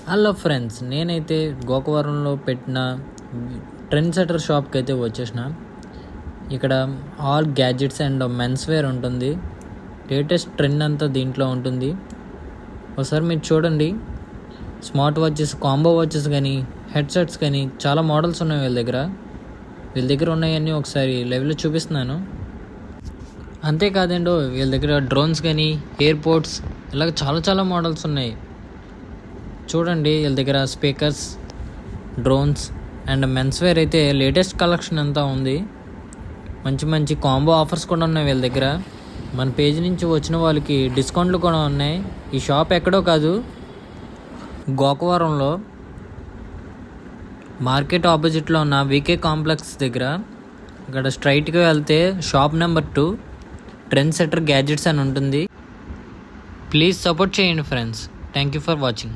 Hello friends, నేనైతే గోకవరంలో పెట్టిన trend setter షాప్కి అయితే వచ్చేసిన. ఇక్కడ all gadgets and men's wear ఉంటుంది. లేటెస్ట్ ట్రెండ్ అంతా దీంట్లో ఉంటుంది. ఒకసారి మీరు చూడండి. స్మార్ట్ వాచెస్, కాంబో వాచెస్ కానీ, హెడ్సెట్స్ కానీ చాలా మోడల్స్ ఉన్నాయి వీళ్ళ దగ్గర ఉన్నాయన్నీ ఒకసారి లైవ్లో చూపిస్తున్నాను. అంతేకాదండి, వీళ్ళ దగ్గర డ్రోన్స్ కానీ, ఎయిర్పోర్ట్స్ ఇలాగ చాలా మోడల్స్ ఉన్నాయి. చూడండి, వీళ్ళ దగ్గర speakers, drones and men's wear అయితే లేటెస్ట్ కలెక్షన్ అంతా ఉంది. మంచి కాంబో ఆఫర్స్ కూడా ఉన్నాయి వీళ్ళ దగ్గర. మన పేజ్ నుంచి వచ్చిన వాళ్ళకి డిస్కౌంట్లు కూడా ఉన్నాయి. ఈ షాప్ ఎక్కడో కాదు, గోకవరంలో మార్కెట్ ఆపోజిట్లో ఉన్న వికే కాంప్లెక్స్ దగ్గర. ఇక్కడ స్ట్రైట్గా వెళ్తే shop number 2 trend setter gadgets అని ఉంటుంది. ప్లీజ్ సపోర్ట్ చేయండి friends. Thank you for watching.